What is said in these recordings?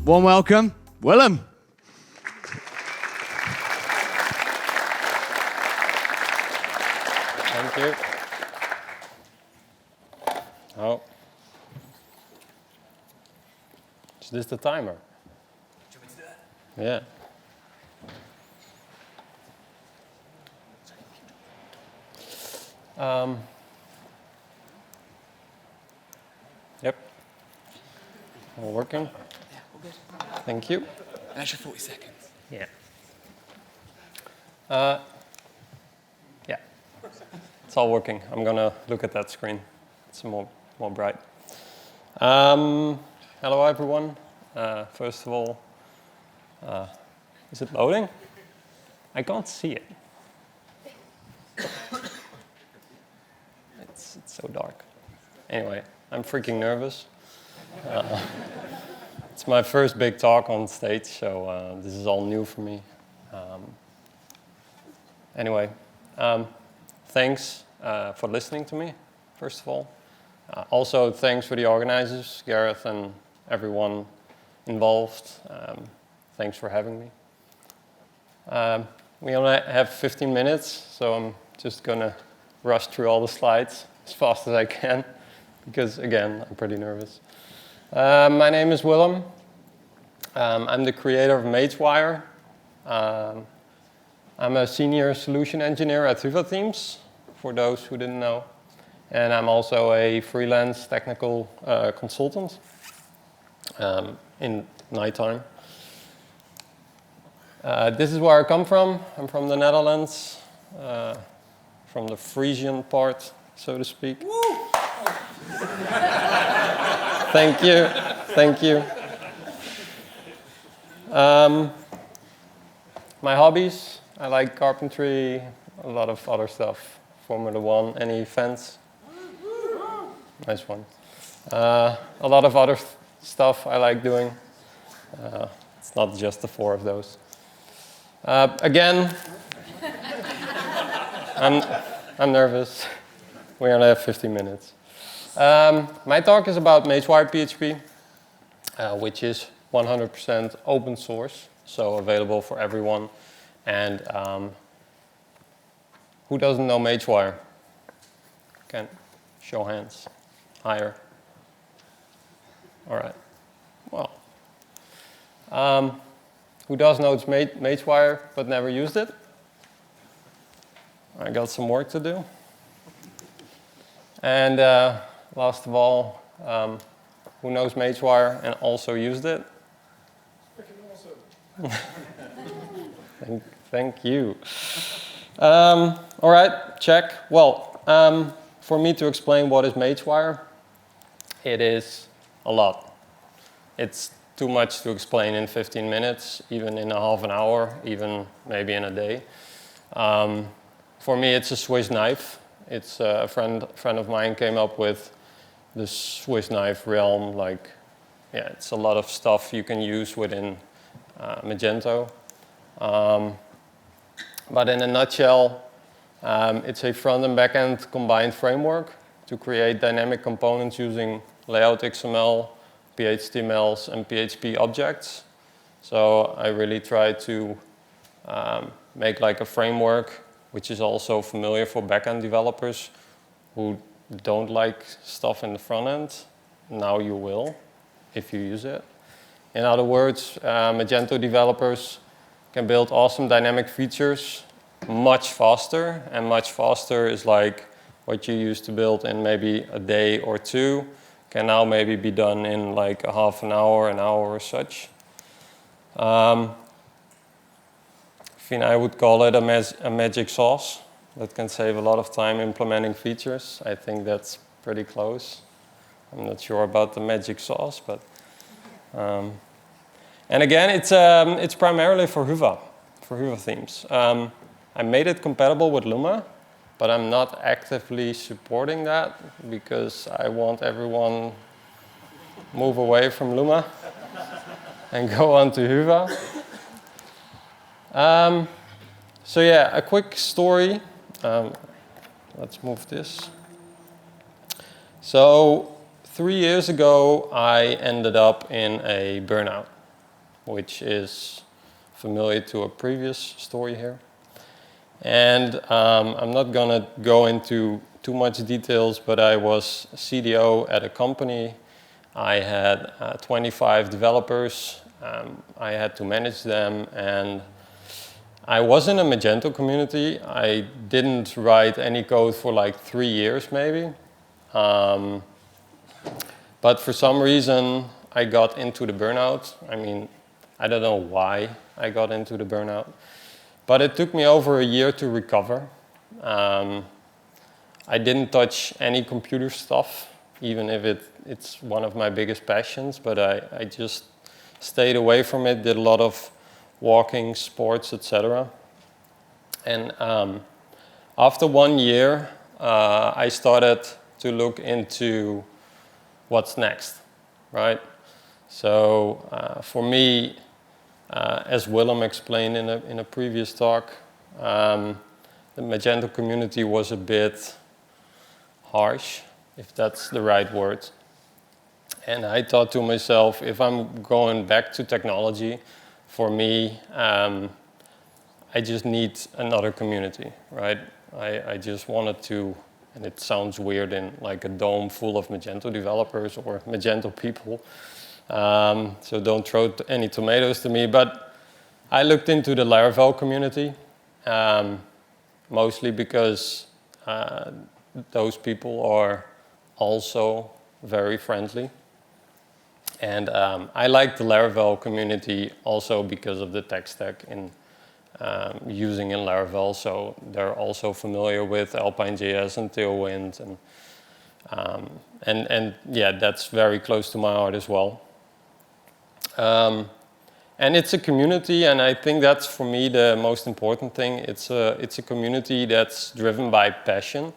Warm welcome, Willem. Thank you. Oh. Is this the timer? Do you want me to do it? Yeah. Yep. All working? Yeah, all good. Thank you. An extra 40 seconds. Yeah. Yeah. It's all working. I'm gonna look at that screen. It's more bright. Hello everyone. First of all, is it loading? I can't see it. It's so dark. Anyway, I'm freaking nervous. It's my first big talk on stage, so this is all new for me. Anyway, thanks for listening to me, first of all. Also, thanks for the organizers, Gareth and everyone involved. Thanks for having me. We only have 15 minutes, so I'm just going to rush through all the slides as fast as I can, because, again, I'm pretty nervous. My name is Willem. I'm the creator of Magewire. I'm a senior solution engineer at Hyvä Themes, for those who didn't know. And I'm also a freelance technical consultant in nighttime. This is where I come from. I'm from the Netherlands, from the Frisian part, so to speak. Thank you, thank you. My hobbies, I like carpentry, a lot of other stuff. Formula 1, any fans? Nice one. A lot of other stuff I like doing. It's not just the 4 of those. Again, I'm nervous. We only have 15 minutes. My talk is about Magewire PHP, which is 100% open source, so available for everyone. And who doesn't know Magewire? Can show hands. Higher. All right. Well, who does know it's Magewire but never used it? I got some work to do. And last of all, who knows Magewire and also used it? Thank you. All right, check. Well, for me to explain what is Magewire, it is a lot. It's too much to explain in 15 minutes, even in a half an hour, even maybe in a day. For me, it's a Swiss knife. It's a friend of mine came up with the Swiss knife realm. Like, yeah, it's a lot of stuff you can use within Magento. But in a nutshell, it's a front and back end combined framework to create dynamic components using layout XML, PHTMLs, and PHP objects. So I really try to make like a framework which is also familiar for back-end developers who don't like stuff in the front end. Now you will, if you use it. In other words, Magento developers can build awesome dynamic features much faster, and much faster is like what you used to build in maybe a day or 2 can now maybe be done in like a half an hour or such. I would call it a magic sauce that can save a lot of time implementing features. I think that's pretty close. I'm not sure about the magic sauce, but and again, it's primarily for Hyvä Themes. I made it compatible with Luma, but I'm not actively supporting that because I want everyone move away from Luma and go on to Hyva. So yeah, a quick story. Let's move this. So 3 years ago, I ended up in a burnout. which is familiar to a previous story here. And I'm not going to go into too much details, but I was CDO at a company. I had 25 developers. I had to manage them, and I was in a Magento community. I didn't write any code for like 3 years maybe. But for some reason, I got into the burnout. I mean, I don't know why I got into the burnout. But it took me over a year to recover. I didn't touch any computer stuff, even if it's one of my biggest passions. But I just stayed away from it, did a lot of walking, sports, etc. And after 1 year, I started to look into what's next, right? So for me, as Willem explained in a previous talk, the Magento community was a bit harsh, if that's the right word. And I thought to myself, if I'm going back to technology, for me, I just need another community, right? I just wanted to, and it sounds weird in like a dome full of Magento developers or Magento people, so don't throw any tomatoes to me, but I looked into the Laravel community, mostly because those people are also very friendly. And I like the Laravel community also because of the tech stack in using in Laravel, so they're also familiar with Alpine.js and Tailwind, and yeah, that's very close to my heart as well. And it's a community, and I think that's for me the most important thing. It's a community that's driven by passion.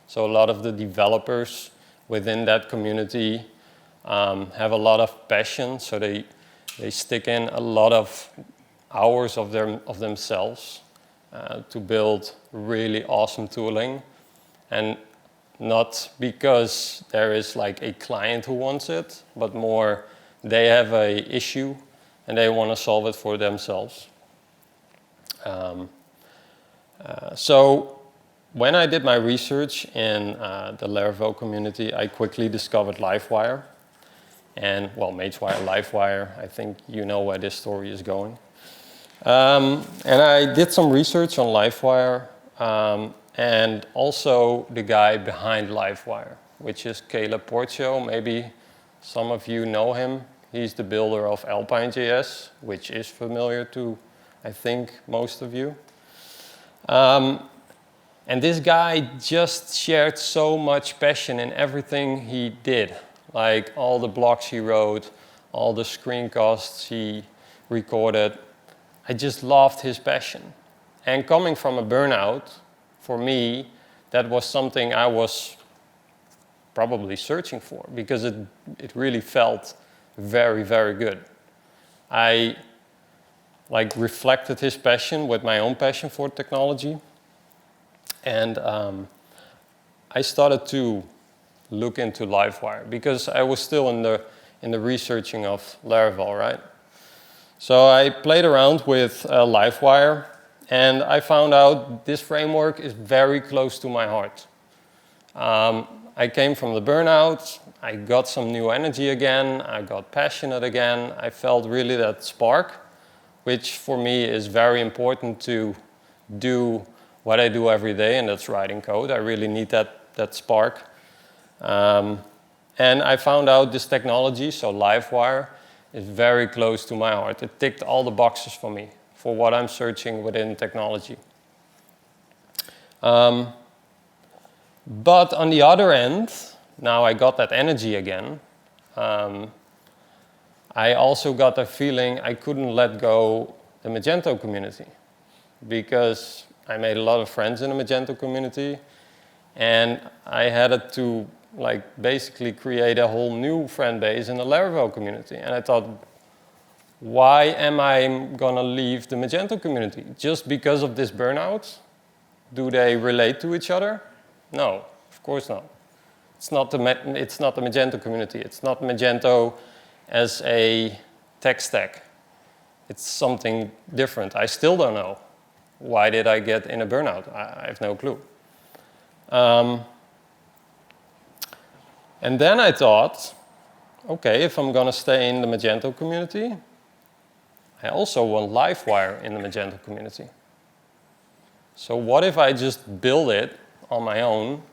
So a lot of the developers within that community have a lot of passion, so they stick in a lot of hours of themselves to build really awesome tooling, and not because there is like a client who wants it, but more they have a issue and they want to solve it for themselves. So when I did my research in the Laravel community, I quickly discovered Livewire. And, well, Magewire, Livewire, I think you know where this story is going. And I did some research on Livewire, and also the guy behind Livewire, which is Caleb Porcio. Maybe some of you know him. He's the builder of Alpine.js, which is familiar to, I think, most of you. And this guy just shared so much passion in everything he did. Like all the blogs he wrote, all the screencasts he recorded. I just loved his passion. And coming from a burnout, for me, that was something I was probably searching for, because it really felt very, very good. I reflected his passion with my own passion for technology. And I started to look into Livewire, because I was still in the researching of Laravel, right? So I played around with Livewire, and I found out this framework is very close to my heart. I came from the burnout, I got some new energy again, I got passionate again, I felt really that spark, which for me is very important to do what I do every day, and that's writing code. I really need that spark. And I found out this technology, so Livewire, is very close to my heart. It ticked all the boxes for me, for what I'm searching within technology. But on the other end, now I got that energy again, I also got a feeling I couldn't let go the Magento community, because I made a lot of friends in the Magento community, and I had to basically create a whole new friend base in the Laravel community. And I thought, why am I gonna leave the Magento community? Just because of this burnout? Do they relate to each other? No, of course not. It's not the Magento community. It's not Magento as a tech stack. it's something different. I still don't know. Why did I get in a burnout? I have no clue. And then I thought, okay, if I'm going to stay in the Magento community, I also want Livewire in the Magento community. So what if I just build it on my own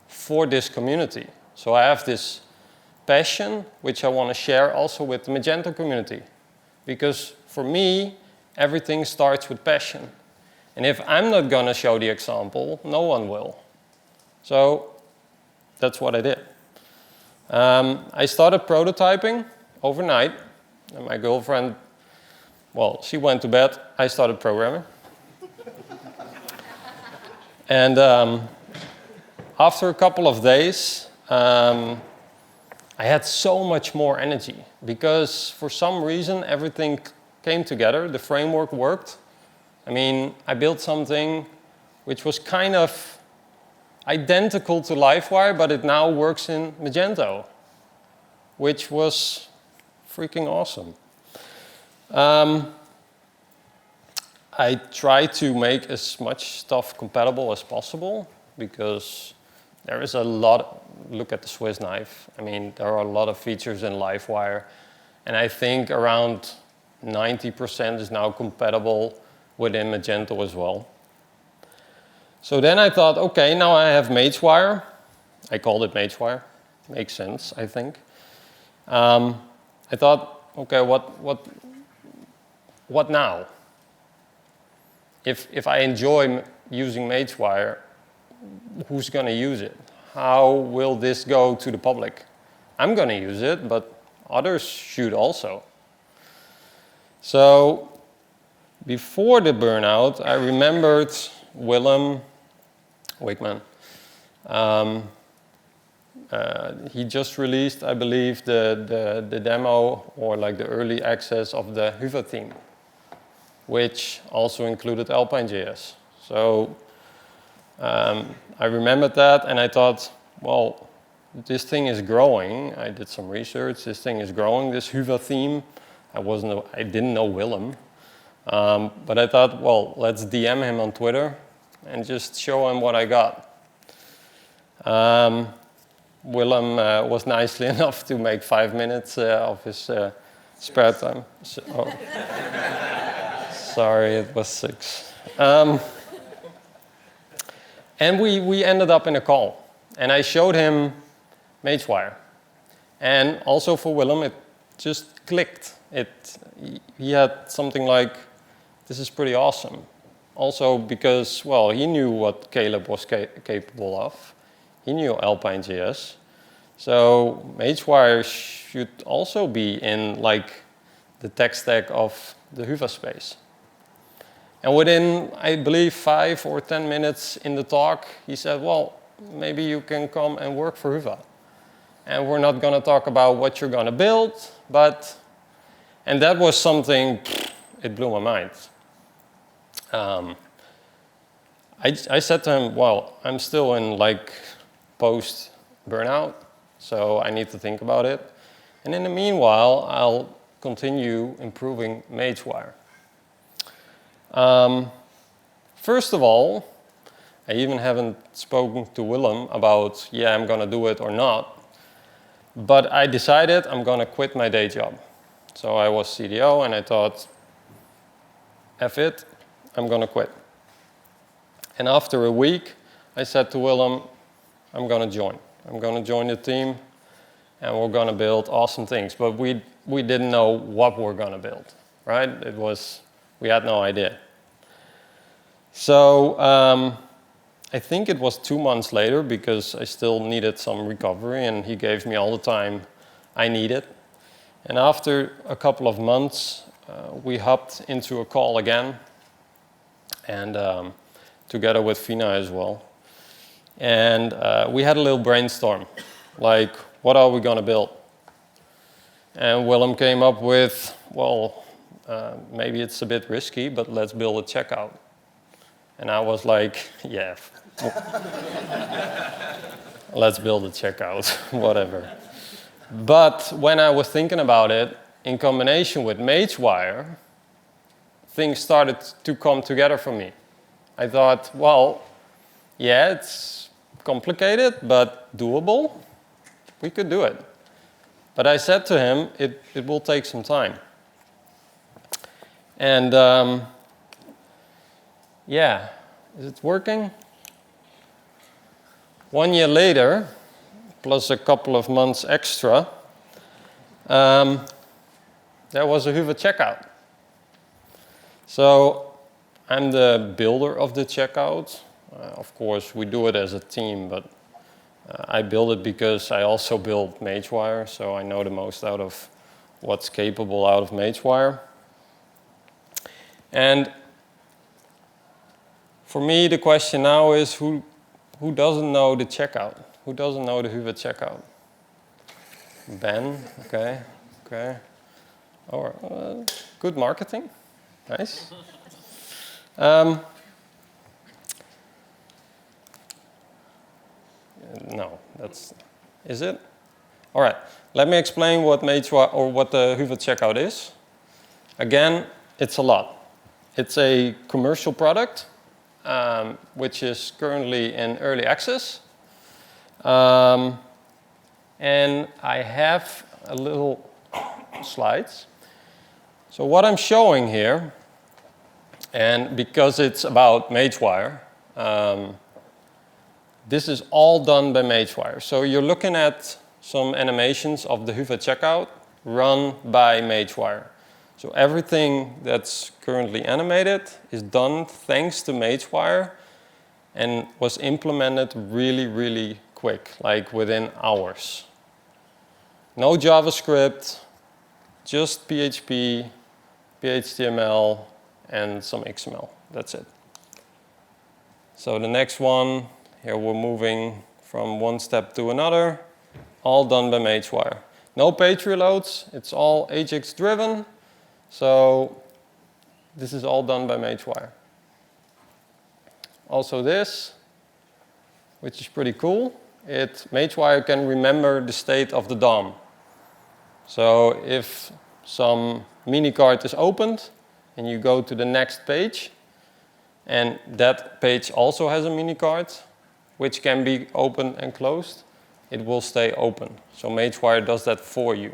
for this community? So I have this passion, which I want to share also with the Magento community. Because for me, everything starts with passion. And if I'm not going to show the example, no one will. So that's what I did. I started prototyping overnight. And my girlfriend, well, she went to bed. I started programming. And after a couple of days, I had so much more energy because for some reason everything came together. The framework worked. I mean, I built something which was kind of identical to Livewire, but it now works in Magento, which was freaking awesome. I tried to make as much stuff compatible as possible because there is a lot. Look at the Swiss knife. I mean, there are a lot of features in Livewire, and I think around 90% is now compatible within Magento as well. So then I thought, okay, now I have Magewire. I called it Magewire. Makes sense, I think. I thought, okay, what now? If I enjoy using Magewire, who's going to use it? How will this go to the public? I'm going to use it, but others should also. So before the burnout, I remembered Willem Wakeman. He just released, I believe, the demo or like the early access of the Hyvä theme, which also included Alpine.js. So I remembered that and I thought, well, this thing is growing. I did some research. This thing is growing, this Hyvä theme. I didn't know Willem. But I thought, well, let's DM him on Twitter and just show him what I got. Willem was nicely enough to make 5 minutes of his spare time. So, sorry, it was 6. And we ended up in a call. And I showed him Magewire. And also for Willem, it just clicked. He had something like, this is pretty awesome. Also because, well, he knew what Caleb was capable of. He knew Alpine.js. So Magewire should also be in like the tech stack of the Hyvä space. And within, I believe, 5 or 10 minutes in the talk, he said, well, maybe you can come and work for Hyvä. And we're not going to talk about what you're going to build, but... And that was something, it blew my mind. I said to him, well, I'm still in like post-burnout, so I need to think about it. And in the meanwhile, I'll continue improving Magewire. First of all, I even haven't spoken to Willem about, yeah, I'm going to do it or not. But I decided I'm going to quit my day job. So I was CDO and I thought, F it, I'm going to quit. And after a week, I said to Willem, I'm going to join. I'm going to join the team and we're going to build awesome things. But we didn't know what we're going to build, right? We had no idea. So I think it was 2 months later because I still needed some recovery and he gave me all the time I needed. And after a couple of months, we hopped into a call again, and together with Fina as well. And we had a little brainstorm, like, what are we going to build? And Willem came up with, well, maybe it's a bit risky, but let's build a checkout. And I was like, yeah, let's build a checkout, whatever. But when I was thinking about it, in combination with Magewire, things started to come together for me. I thought, well, yeah, it's complicated, but doable. We could do it. But I said to him, it will take some time. And yeah, is it working? 1 year later, plus a couple of months extra, there was a Hyvä checkout. So I'm the builder of the checkout. Of course, we do it as a team, but I build it because I also build Magewire, so I know the most out of what's capable out of Magewire. And for me, the question now is who doesn't know the checkout? Who doesn't know the Hyvä checkout? Ben, okay. Oh, good marketing, nice. No, is it? All right, let me explain what Magewire or what the Hyvä checkout is. Again, it's a lot. It's a commercial product, which is currently in early access. And I have a little slides. So what I'm showing here, and because it's about Magewire, this is all done by Magewire. So you're looking at some animations of the Hyvä checkout run by Magewire. So everything that's currently animated is done thanks to Magewire and was implemented really, really quick, like within hours. No JavaScript, just PHP, HTML, and some XML. That's it. So the next one, here we're moving from one step to another, all done by Magewire. No page reloads, it's all Ajax driven. So this is all done by Magewire. Also this, which is pretty cool, Magewire can remember the state of the DOM. So if some minicart is opened and you go to the next page, and that page also has a minicart, which can be opened and closed, it will stay open. So Magewire does that for you.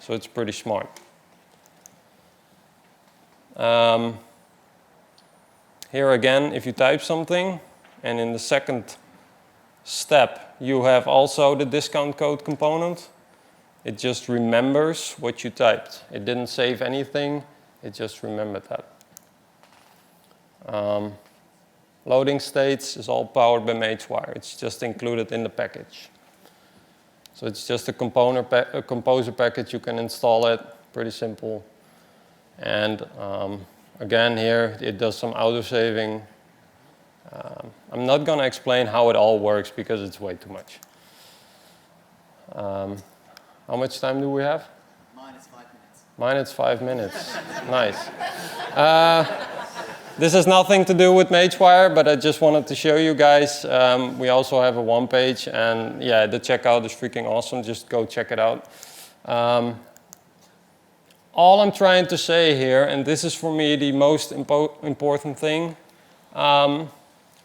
So it's pretty smart. Here again, if you type something, and in the second step, you have also the discount code component. It just remembers what you typed. It didn't save anything, it just remembered that. Loading states is all powered by Magewire. It's just included in the package. So it's just a composer package, you can install it, pretty simple. And again here, it does some auto-saving. I'm not going to explain how it all works because it's way too much. How much time do we have? Minus 5 minutes. Nice. This has nothing to do with Magewire, but I just wanted to show you guys. We also have a one page, and yeah, the checkout is freaking awesome. Just go check it out. All I'm trying to say here, and this is for me the most important thing,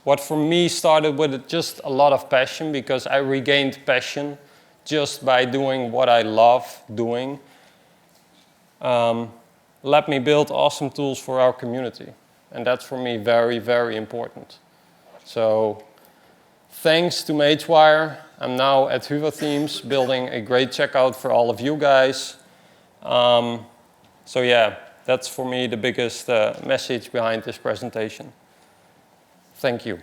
what for me started with just a lot of passion, because I regained passion just by doing what I love doing. Let me build awesome tools for our community. And that's for me very, very important. So thanks to Magewire, I'm now at Hyvä Themes building a great checkout for all of you guys. So yeah, that's for me the biggest message behind this presentation. Thank you.